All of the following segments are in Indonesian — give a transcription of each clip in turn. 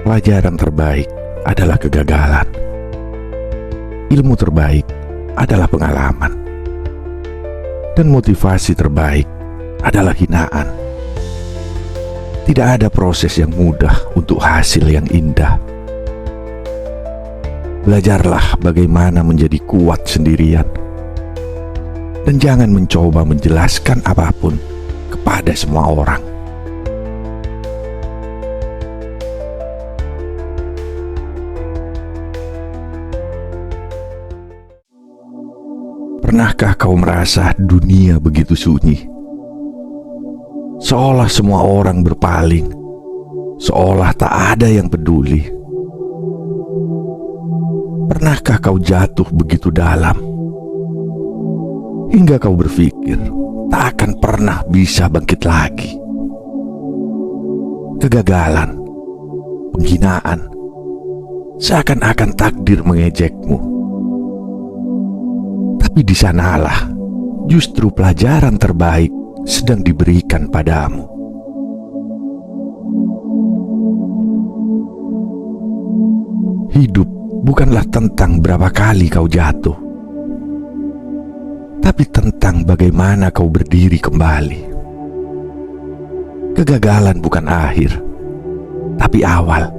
Pelajaran terbaik adalah kegagalan. Ilmu terbaik adalah pengalaman. Dan motivasi terbaik adalah hinaan. Tidak ada proses yang mudah untuk hasil yang indah. Belajarlah bagaimana menjadi kuat sendirian. Dan jangan mencoba menjelaskan apapun kepada semua orang. Pernahkah kau merasa dunia begitu sunyi? Seolah semua orang berpaling, seolah tak ada yang peduli. Pernahkah kau jatuh begitu dalam, hingga kau berpikir tak akan pernah bisa bangkit lagi? Kegagalan, penghinaan, seakan-akan takdir mengejekmu. Tapi di sanalah justru pelajaran terbaik sedang diberikan padamu. Hidup bukanlah tentang berapa kali kau jatuh, tapi tentang bagaimana kau berdiri kembali. Kegagalan bukan akhir, tapi awal.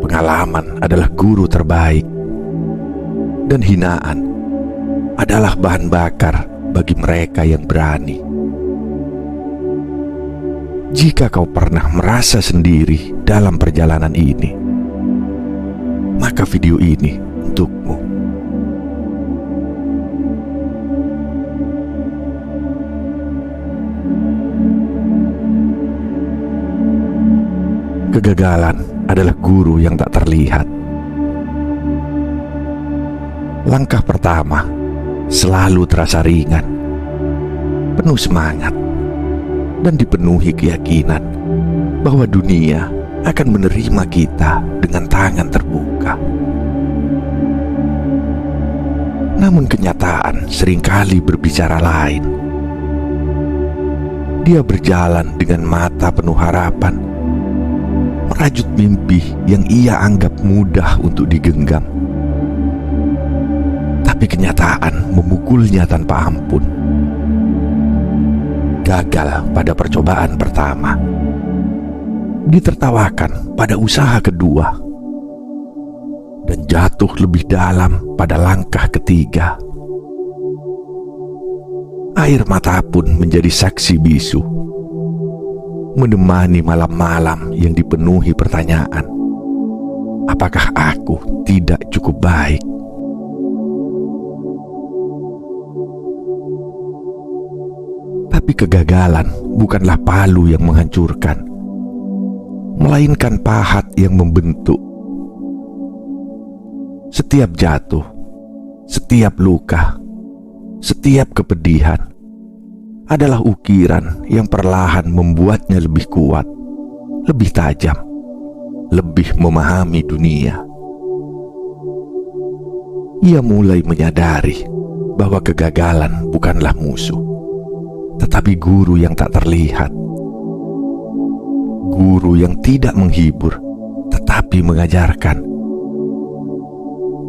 Pengalaman adalah guru terbaik. Dan hinaan adalah bahan bakar bagi mereka yang berani. Jika kau pernah merasa sendiri dalam perjalanan ini, maka video ini untukmu. Kegagalan adalah guru yang tak terlihat. Langkah pertama selalu terasa ringan, penuh semangat, dan dipenuhi keyakinan bahwa dunia akan menerima kita dengan tangan terbuka. Namun kenyataan seringkali berbicara lain. Dia berjalan dengan mata penuh harapan, merajut mimpi yang ia anggap mudah untuk digenggam. Tapi kenyataan memukulnya tanpa ampun. Gagal pada percobaan pertama, ditertawakan pada usaha kedua, dan jatuh lebih dalam pada langkah ketiga. Air mata pun menjadi saksi bisu, menemani malam-malam yang dipenuhi pertanyaan, apakah aku tidak cukup baik? Tapi kegagalan bukanlah palu yang menghancurkan, melainkan pahat yang membentuk. Setiap jatuh, setiap luka, setiap kepedihan adalah ukiran yang perlahan membuatnya lebih kuat, lebih tajam, lebih memahami dunia. Ia mulai menyadari bahwa kegagalan bukanlah musuh, tetapi guru yang tak terlihat. Guru yang tidak menghibur, tetapi mengajarkan.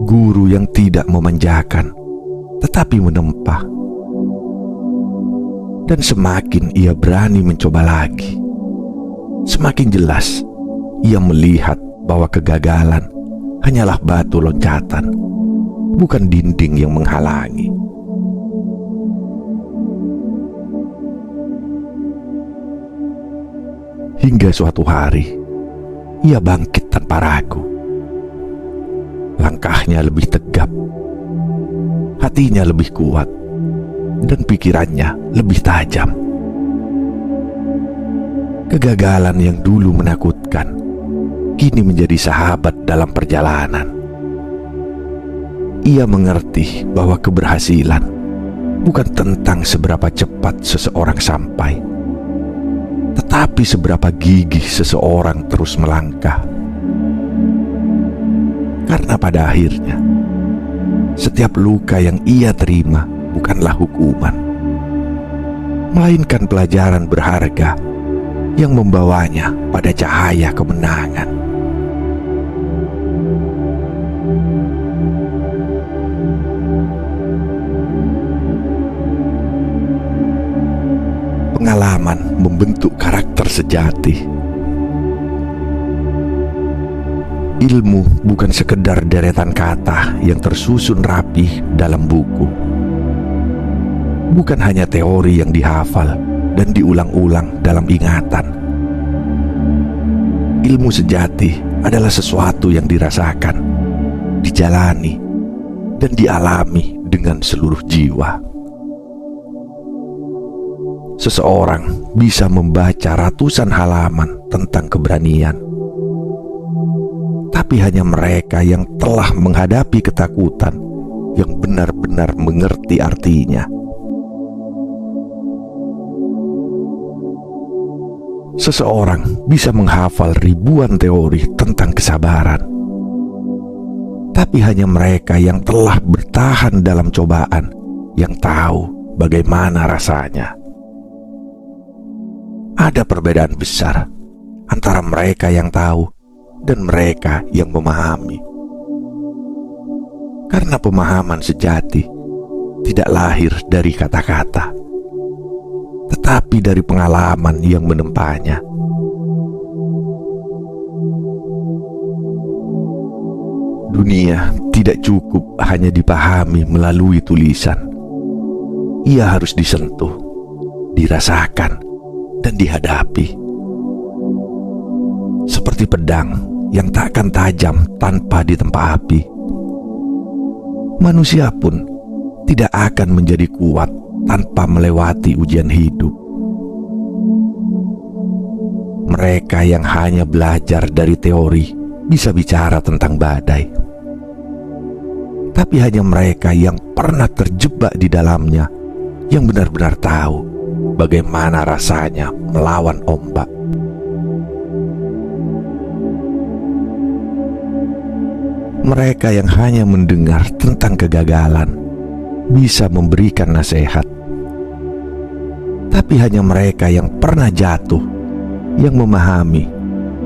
Guru yang tidak memanjakan, tetapi menempa. Dan semakin ia berani mencoba lagi, semakin jelas ia melihat bahwa kegagalan hanyalah batu loncatan, bukan dinding yang menghalangi. Hingga suatu hari, ia bangkit tanpa ragu. Langkahnya lebih tegap, hatinya lebih kuat, dan pikirannya lebih tajam. Kegagalan yang dulu menakutkan, kini menjadi sahabat dalam perjalanan. Ia mengerti bahwa keberhasilan bukan tentang seberapa cepat seseorang sampai, tetapi seberapa gigih seseorang terus melangkah. Karena pada akhirnya, setiap luka yang ia terima bukanlah hukuman, melainkan pelajaran berharga yang membawanya pada cahaya kemenangan. Pengalaman membentuk karakter sejati. Ilmu bukan sekedar deretan kata yang tersusun rapi dalam buku. Bukan hanya teori yang dihafal dan diulang-ulang dalam ingatan. Ilmu sejati adalah sesuatu yang dirasakan, dijalani, dan dialami dengan seluruh jiwa. Seseorang bisa membaca ratusan halaman tentang keberanian, tapi hanya mereka yang telah menghadapi ketakutan yang benar-benar mengerti artinya. Seseorang bisa menghafal ribuan teori tentang kesabaran, tapi hanya mereka yang telah bertahan dalam cobaan yang tahu bagaimana rasanya. Ada perbedaan besar antara mereka yang tahu dan mereka yang memahami. Karena pemahaman sejati tidak lahir dari kata-kata, tetapi dari pengalaman yang menempanya. Dunia tidak cukup hanya dipahami melalui tulisan. Ia harus disentuh, dirasakan, dan dihadapi. Seperti pedang yang takkan tajam tanpa ditempa api. Manusia pun tidak akan menjadi kuat tanpa melewati ujian hidup. Mereka yang hanya belajar dari teori bisa bicara tentang badai, tapi hanya mereka yang pernah terjebak di dalamnya yang benar-benar tahu bagaimana rasanya melawan ombak. Mereka yang hanya mendengar tentang kegagalan bisa memberikan nasihat, tapi hanya mereka yang pernah jatuh yang memahami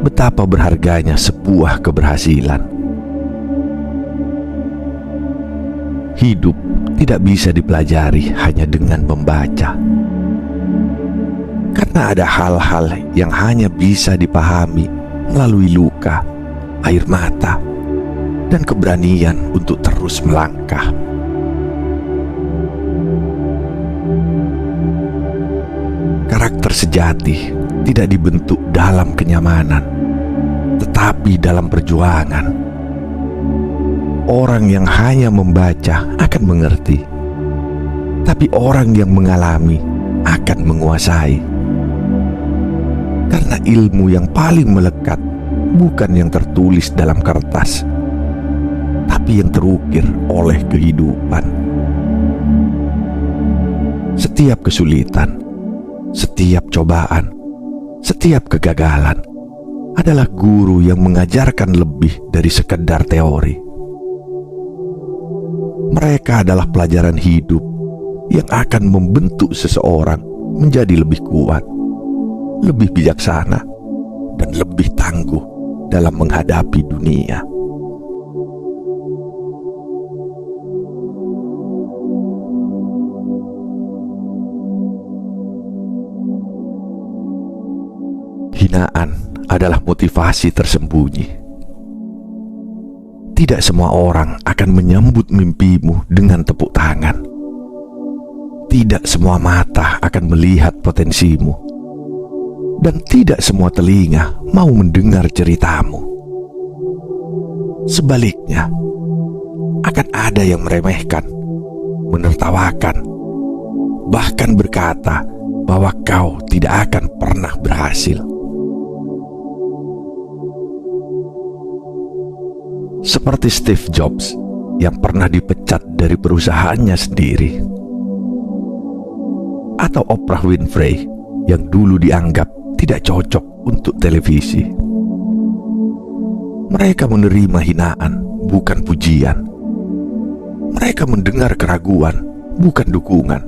betapa berharganya sebuah keberhasilan. Hidup tidak bisa dipelajari hanya dengan membaca, karena ada hal-hal yang hanya bisa dipahami melalui luka, air mata, dan keberanian untuk terus melangkah. Karakter sejati tidak dibentuk dalam kenyamanan, tetapi dalam perjuangan. Orang yang hanya membaca akan mengerti, tapi orang yang mengalami akan menguasai. Karena ilmu yang paling melekat bukan yang tertulis dalam kertas, tapi yang terukir oleh kehidupan. Setiap kesulitan, setiap cobaan, setiap kegagalan adalah guru yang mengajarkan lebih dari sekedar teori. Mereka adalah pelajaran hidup yang akan membentuk seseorang menjadi lebih kuat, lebih bijaksana, dan lebih tangguh dalam menghadapi dunia. Hinaan adalah motivasi tersembunyi. Tidak semua orang akan menyambut mimpimu dengan tepuk tangan. Tidak semua mata akan melihat potensimu. Dan tidak semua telinga mau mendengar ceritamu. Sebaliknya, akan ada yang meremehkan, menertawakan, bahkan berkata bahwa kau tidak akan pernah berhasil. Seperti Steve Jobs yang pernah dipecat dari perusahaannya sendiri, atau Oprah Winfrey yang dulu dianggap tidak cocok untuk televisi. Mereka menerima hinaan, bukan pujian. Mereka mendengar keraguan, bukan dukungan.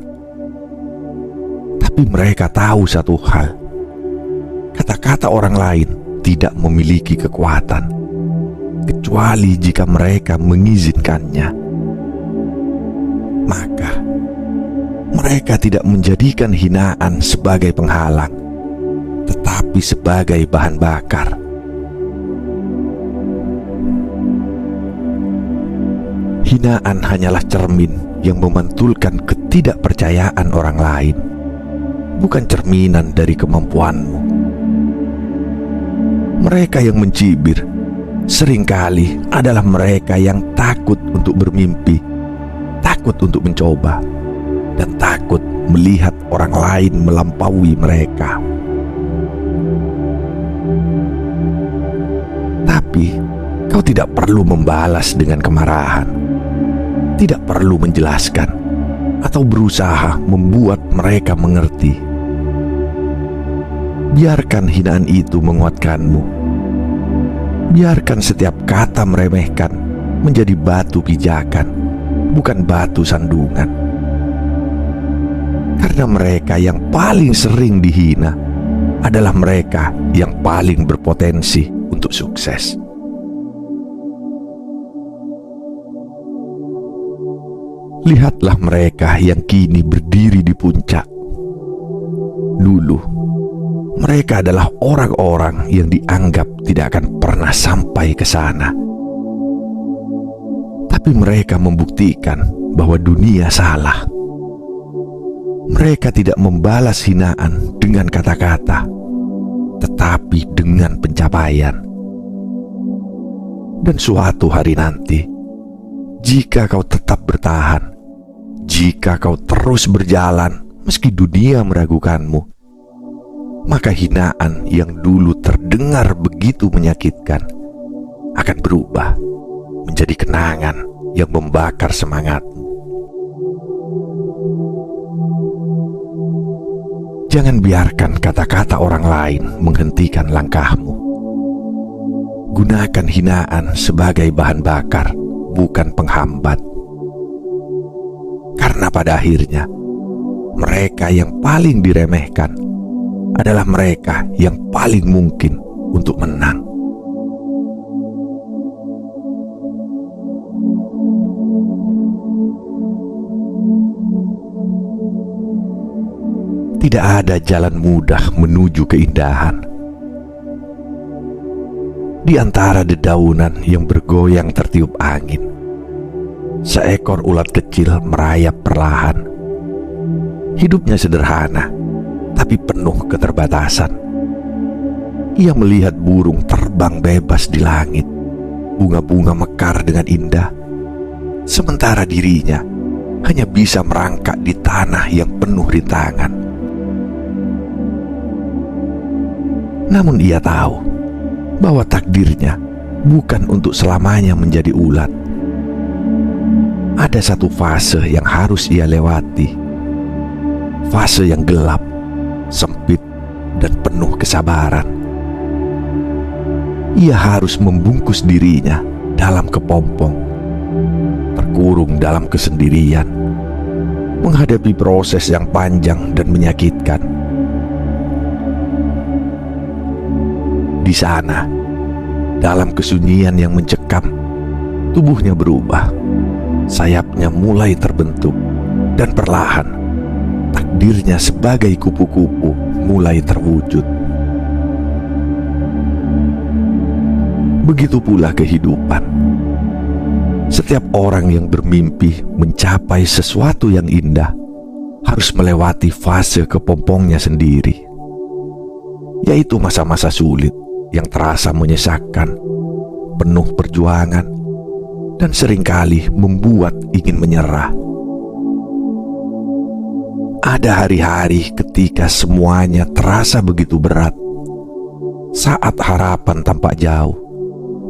Tapi mereka tahu satu hal, Kata-kata orang lain tidak memiliki kekuatan, kecuali jika mereka mengizinkannya. Maka, mereka tidak menjadikan hinaan sebagai penghalang, tetapi sebagai bahan bakar. Hinaan hanyalah cermin yang memantulkan ketidakpercayaan orang lain, bukan cerminan dari kemampuanmu. Mereka yang mencibir seringkali adalah mereka yang takut untuk bermimpi, takut untuk mencoba, dan takut melihat orang lain melampaui mereka. Tapi kau tidak perlu membalas dengan kemarahan, tidak perlu menjelaskan atau berusaha membuat mereka mengerti. Biarkan hinaan itu menguatkanmu. Biarkan setiap kata meremehkan menjadi batu pijakan, bukan batu sandungan. Karena mereka yang paling sering dihina adalah mereka yang paling berpotensi untuk sukses. Lihatlah mereka yang kini berdiri di puncak. Dulu, mereka adalah orang-orang yang dianggap tidak akan pernah sampai ke sana. Tapi mereka membuktikan bahwa dunia salah. Mereka tidak membalas hinaan dengan kata-kata, tetapi dengan pencapaian. Dan suatu hari nanti, jika kau tetap bertahan, jika kau terus berjalan meski dunia meragukanmu, maka hinaan yang dulu terdengar begitu menyakitkan akan berubah menjadi kenangan yang membakar semangatmu. Jangan biarkan kata-kata orang lain menghentikan langkahmu. Gunakan hinaan sebagai bahan bakar, bukan penghambat. Karena pada akhirnya, mereka yang paling diremehkan adalah mereka yang paling mungkin untuk menang. Tidak ada jalan mudah menuju keindahan. Di antara dedaunan yang bergoyang tertiup angin, seekor ulat kecil merayap perlahan. Hidupnya sederhana, tapi penuh keterbatasan. Ia melihat burung terbang bebas di langit, bunga-bunga mekar dengan indah, sementara dirinya hanya bisa merangkak di tanah yang penuh rintangan. Namun ia tahu bahwa takdirnya bukan untuk selamanya menjadi ulat. Ada satu fase yang harus ia lewati, fase yang gelap, sempit, dan penuh kesabaran. Ia harus membungkus dirinya dalam kepompong, terkurung dalam kesendirian, menghadapi proses yang panjang dan menyakitkan. Di sana, dalam kesunyian yang mencekam, tubuhnya berubah, sayapnya mulai terbentuk, dan perlahan takdirnya sebagai kupu-kupu mulai terwujud. Begitu pula kehidupan. Setiap orang yang bermimpi mencapai sesuatu yang indah harus melewati fase kepompongnya sendiri, yaitu masa-masa sulit yang terasa menyesakkan, penuh perjuangan, dan seringkali membuat ingin menyerah. Ada hari-hari ketika semuanya terasa begitu berat, saat harapan tampak jauh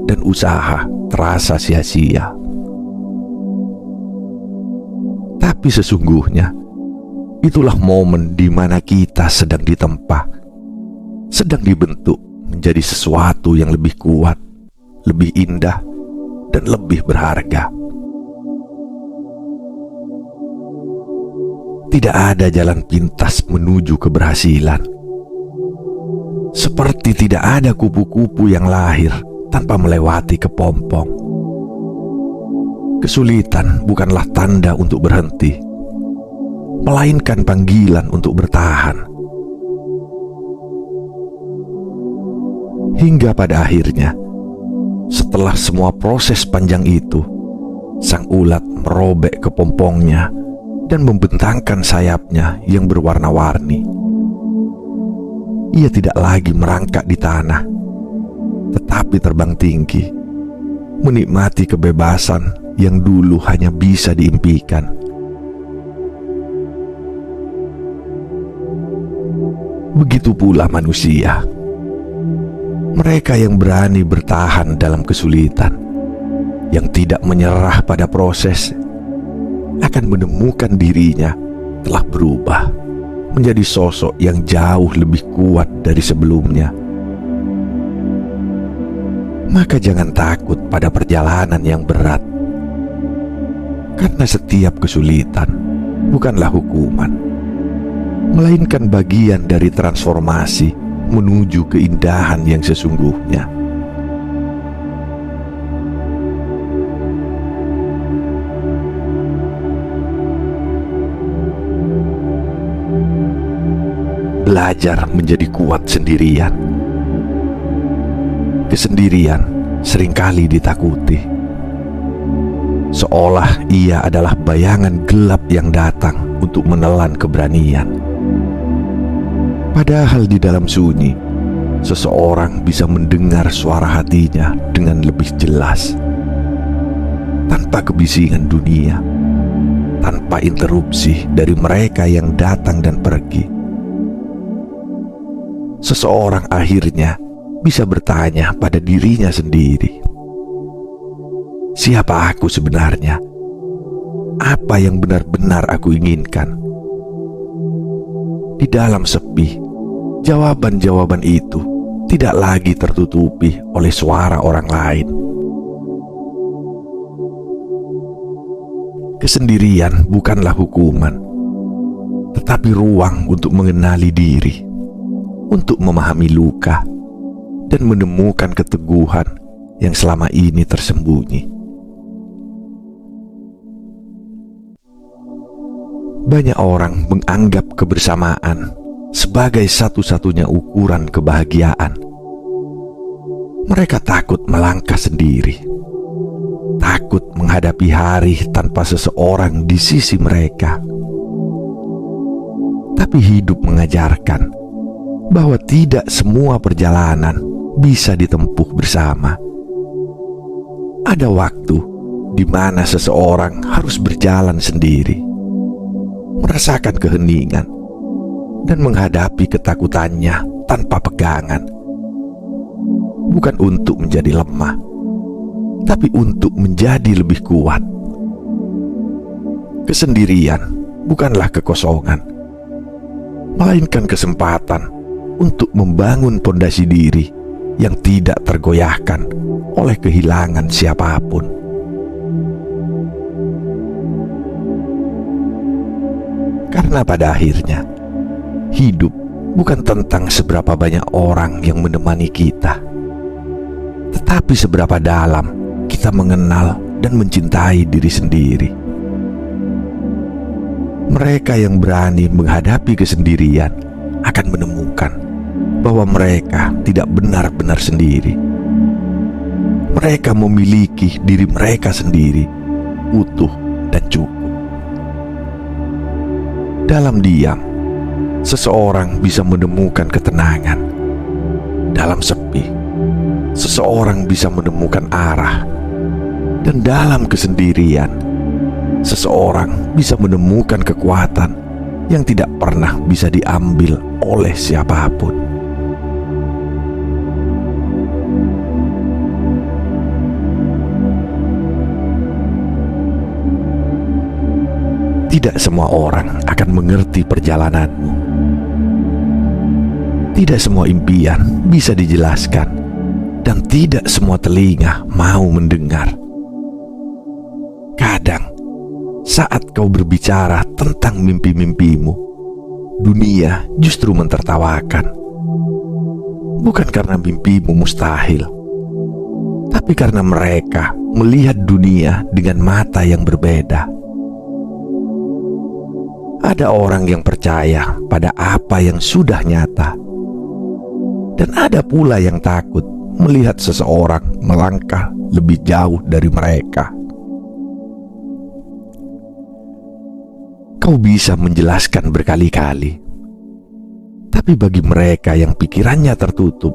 dan usaha terasa sia-sia. Tapi sesungguhnya, itulah momen di mana kita sedang ditempa, sedang dibentuk menjadi sesuatu yang lebih kuat, lebih indah, dan lebih berharga. Tidak ada jalan pintas menuju keberhasilan. Seperti tidak ada kupu-kupu yang lahir tanpa melewati kepompong. Kesulitan bukanlah tanda untuk berhenti, melainkan panggilan untuk bertahan. Hingga pada akhirnya, setelah semua proses panjang itu, sang ulat merobek kepompongnya dan membentangkan sayapnya yang berwarna-warni. Ia tidak lagi merangkak di tanah, tetapi terbang tinggi, menikmati kebebasan yang dulu hanya bisa diimpikan. Begitu pula manusia. Mereka yang berani bertahan dalam kesulitan, yang tidak menyerah pada proses, akan menemukan dirinya telah berubah menjadi sosok yang jauh lebih kuat dari sebelumnya. Maka jangan takut pada perjalanan yang berat, karena setiap kesulitan bukanlah hukuman, melainkan bagian dari transformasi menuju keindahan yang sesungguhnya. Belajar menjadi kuat sendirian. Kesendirian seringkali ditakuti, seolah ia adalah bayangan gelap yang datang untuk menelan keberanian. Padahal di dalam sunyi, seseorang bisa mendengar suara hatinya dengan lebih jelas, tanpa kebisingan dunia, tanpa interupsi dari mereka yang datang dan pergi. Seseorang akhirnya bisa bertanya pada dirinya sendiri, siapa aku sebenarnya? Apa yang benar-benar aku inginkan? Di dalam sepi, jawaban-jawaban itu tidak lagi tertutupi oleh suara orang lain. Kesendirian bukanlah hukuman, tetapi ruang untuk mengenali diri, untuk memahami luka, dan menemukan keteguhan yang selama ini tersembunyi. Banyak orang menganggap kebersamaan sebagai satu-satunya ukuran kebahagiaan. Mereka takut melangkah sendiri, takut menghadapi hari tanpa seseorang di sisi mereka. Tapi hidup mengajarkan bahwa tidak semua perjalanan bisa ditempuh bersama. Ada waktu di mana seseorang harus berjalan sendiri, merasakan keheningan, dan menghadapi ketakutannya tanpa pegangan. Bukan untuk menjadi lemah, tapi untuk menjadi lebih kuat. Kesendirian bukanlah kekosongan, melainkan kesempatan untuk membangun pondasi diri yang tidak tergoyahkan oleh kehilangan siapapun. Karena pada akhirnya, hidup bukan tentang seberapa banyak orang yang menemani kita, tetapi seberapa dalam kita mengenal dan mencintai diri sendiri. Mereka yang berani menghadapi kesendirian akan menemukan bahwa mereka tidak benar-benar sendiri. Mereka memiliki diri mereka sendiri, utuh dan cukup. Dalam diam, seseorang bisa menemukan ketenangan. Dalam sepi, seseorang bisa menemukan arah. Dan dalam kesendirian, seseorang bisa menemukan kekuatan yang tidak pernah bisa diambil oleh siapapun. Tidak semua orang akan mengerti perjalananmu. Tidak semua impian bisa dijelaskan, dan tidak semua telinga mau mendengar. Kadang, saat kau berbicara tentang mimpi-mimpimu, dunia justru mentertawakan. bukan karena mimpimu mustahil, tapi karena mereka melihat dunia dengan mata yang berbeda. Ada orang yang percaya pada apa yang sudah nyata, dan ada pula yang takut melihat seseorang melangkah lebih jauh dari mereka. Kau bisa menjelaskan berkali-kali, tapi bagi mereka yang pikirannya tertutup,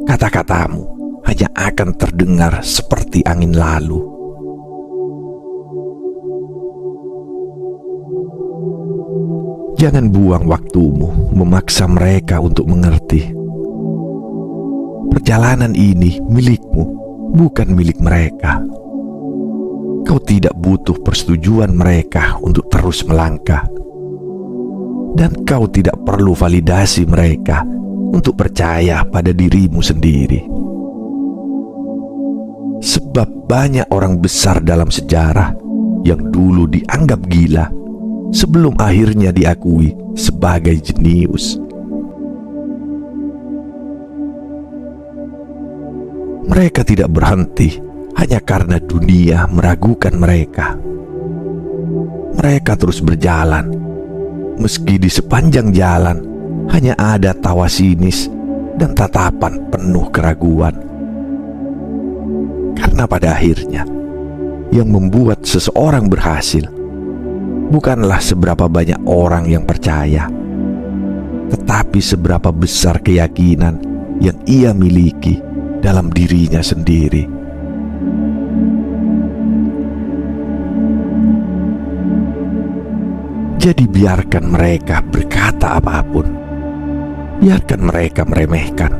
kata-katamu hanya akan terdengar seperti angin lalu. Jangan buang waktumu memaksa mereka untuk mengerti. Perjalanan ini milikmu, bukan milik mereka. Kau tidak butuh persetujuan mereka untuk terus melangkah. Dan kau tidak perlu validasi mereka untuk percaya pada dirimu sendiri. Sebab banyak orang besar dalam sejarah yang dulu dianggap gila sebelum akhirnya diakui sebagai jenius. Mereka tidak berhenti hanya karena dunia meragukan mereka. Mereka terus berjalan, meski di sepanjang jalan hanya ada tawa sinis dan tatapan penuh keraguan. Karena pada akhirnya, yang membuat seseorang berhasil bukanlah seberapa banyak orang yang percaya, tetapi seberapa besar keyakinan yang ia miliki dalam dirinya sendiri. Jadi biarkan mereka berkata apapun. Biarkan mereka meremehkan,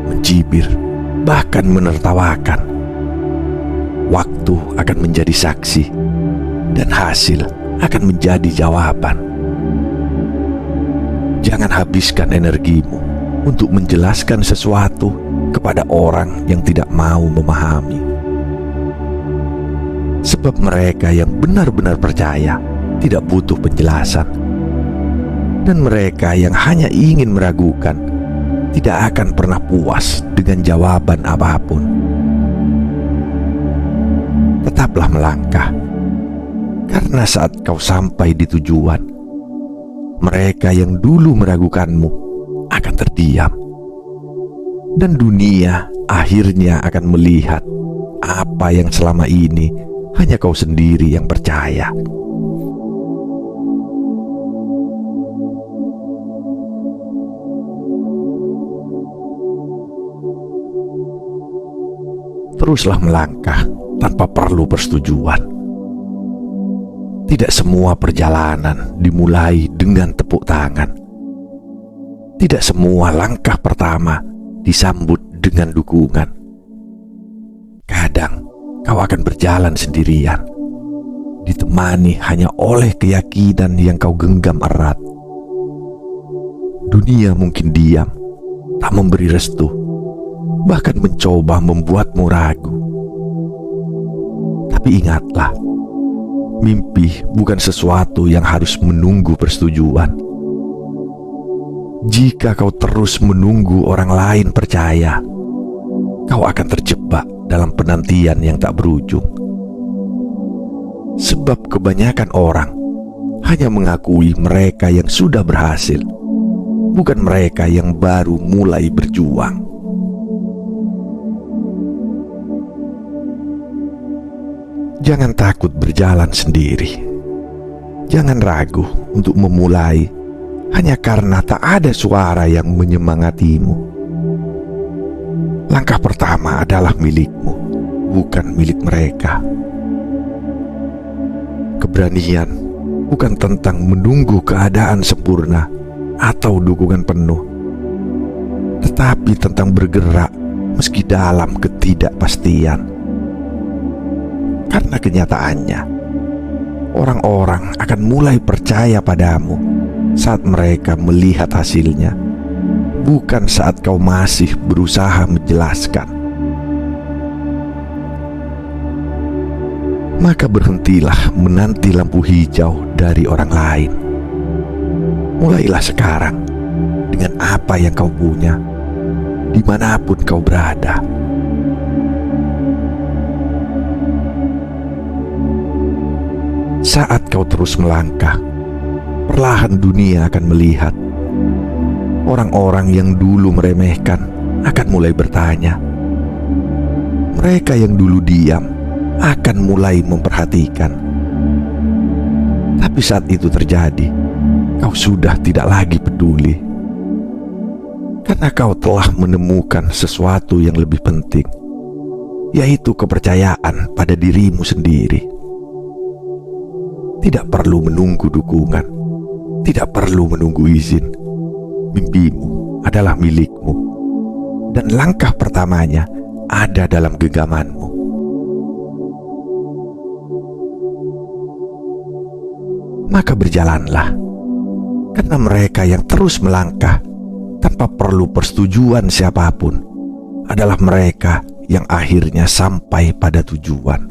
mencibir, bahkan menertawakan. Waktu akan menjadi saksi, dan hasil akan menjadi jawaban. Jangan habiskan energimu untuk menjelaskan sesuatu kepada orang yang tidak mau memahami. Sebab mereka yang benar-benar percaya tidak butuh penjelasan, dan mereka yang hanya ingin meragukan tidak akan pernah puas dengan jawaban apapun. Tetaplah melangkah, karena saat kau sampai di tujuan, mereka yang dulu meragukanmu akan terdiam, dan dunia akhirnya akan melihat apa yang selama ini hanya kau sendiri yang percaya. Teruslah melangkah tanpa perlu persetujuan. Tidak semua perjalanan dimulai dengan tepuk tangan. Tidak semua langkah pertama disambut dengan dukungan. Kadang kau akan berjalan sendirian, ditemani hanya oleh keyakinan yang kau genggam erat. Dunia mungkin diam, tak memberi restu, bahkan mencoba membuatmu ragu. Tapi ingatlah, mimpi bukan sesuatu yang harus menunggu persetujuan. Jika kau terus menunggu orang lain percaya, kau akan terjebak dalam penantian yang tak berujung. Sebab kebanyakan orang hanya mengakui mereka yang sudah berhasil, bukan mereka yang baru mulai berjuang. Jangan takut berjalan sendiri. Jangan ragu untuk memulai hanya karena tak ada suara yang menyemangatimu. Langkah pertama adalah milikmu, bukan milik mereka. Keberanian bukan tentang menunggu keadaan sempurna atau dukungan penuh, tetapi tentang bergerak meski dalam ketidakpastian. Karena kenyataannya, orang-orang akan mulai percaya padamu saat mereka melihat hasilnya, bukan saat kau masih berusaha menjelaskan. Maka berhentilah menanti lampu hijau dari orang lain. Mulailah sekarang dengan apa yang kau punya, dimanapun kau berada. Saat kau terus melangkah, perlahan dunia akan melihat. Orang-orang yang dulu meremehkan akan mulai bertanya. Mereka yang dulu diam akan mulai memperhatikan. Tapi saat itu terjadi, kau sudah tidak lagi peduli. Karena kau telah menemukan sesuatu yang lebih penting, yaitu kepercayaan pada dirimu sendiri. Tidak perlu menunggu dukungan, tidak perlu menunggu izin. Mimpimu adalah milikmu, dan langkah pertamanya ada dalam genggamanmu. Maka berjalanlah, karena mereka yang terus melangkah tanpa perlu persetujuan siapapun adalah mereka yang akhirnya sampai pada tujuan.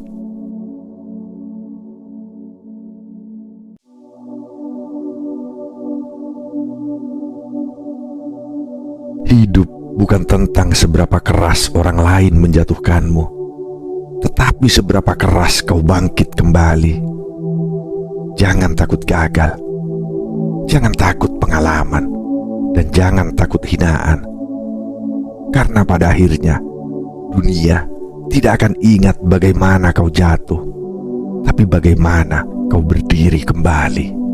Hidup bukan tentang seberapa keras orang lain menjatuhkanmu, tetapi seberapa keras kau bangkit kembali. Jangan takut gagal, jangan takut pengalaman, dan jangan takut hinaan. Karena pada akhirnya, dunia tidak akan ingat bagaimana kau jatuh, tapi bagaimana kau berdiri kembali.